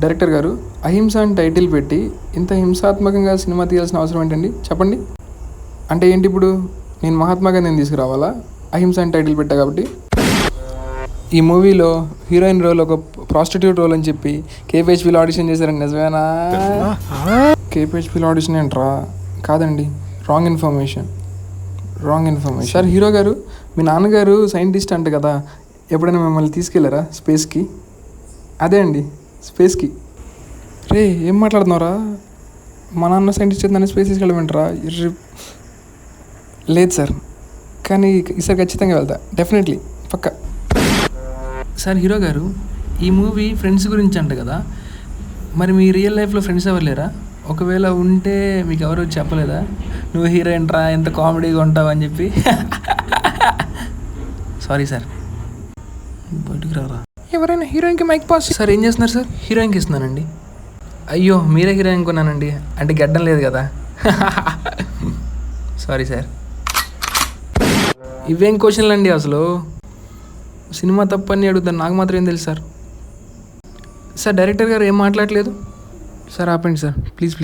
Director గారు, అహింస అని టైటిల్ పెట్టి ఇంత హింసాత్మకంగా సినిమా తీయాల్సిన అవసరం ఏంటండి చెప్పండి. అంటే ఏంటి ఇప్పుడు నేను మహాత్మా గాంధీని తీసుకురావాలా అహింస అని టైటిల్ పెట్టా కాబట్టి? ఈ మూవీలో హీరోయిన్ రోల్ ఒక ప్రాస్టిట్యూట్ రోల్ అని చెప్పి కేపీహెచ్పీలో ఆడిషన్ చేశారండి, నిజమేనా? కేపీహెచ్పీలో ఆడిషన్ ఏంట్రా? కాదండి, రాంగ్ ఇన్ఫర్మేషన్. సార్ హీరో గారు, మీ నాన్నగారు సైంటిస్ట్ అంట కదా, ఎప్పుడైనా మిమ్మల్ని తీసుకెళ్ళారా స్పేస్కి? అదే అండి, స్పేస్కి. రే ఏం మాట్లాడుతున్నారా? మా నాన్న సైంటిస్ట్ దాన్ని స్పేస్ తీసుకెళ్ళమంటారా? లేదు సార్, కానీ ఈసారి ఖచ్చితంగా వెళ్తా, డెఫినెట్లీ, పక్కా. సార్ హీరో గారు, ఈ మూవీ ఫ్రెండ్స్ గురించి అంట కదా, మరి మీ రియల్ లైఫ్లో ఫ్రెండ్స్ ఎవరు లేరా? ఒకవేళ ఉంటే మీకు ఎవరు చెప్పలేదా నువ్వు హీరోయిన్ రా, ఎంత కామెడీగా ఉంటావు అని చెప్పి? సారీ సార్, బయటికి రారా. ఎవరైనా హీరోయిన్కి మైక్ పాస్. సార్ ఏం చేస్తున్నారు సార్? హీరోయిన్కి ఇస్తున్నానండి. అయ్యో మీరే హీరోయిన్ కొన్నానండి, అంటే గడ్డం లేదు కదా. Sorry sir. ఇవేం క్వశ్చన్లు అండి అసలు? సినిమా తప్పని అడుగుతాను, నాకు మాత్రం ఏం తెలుసు సార్. సార్ డైరెక్టర్ గారు ఏం మాట్లాడలేదు సార్, ఆపండి సార్ ప్లీజ్.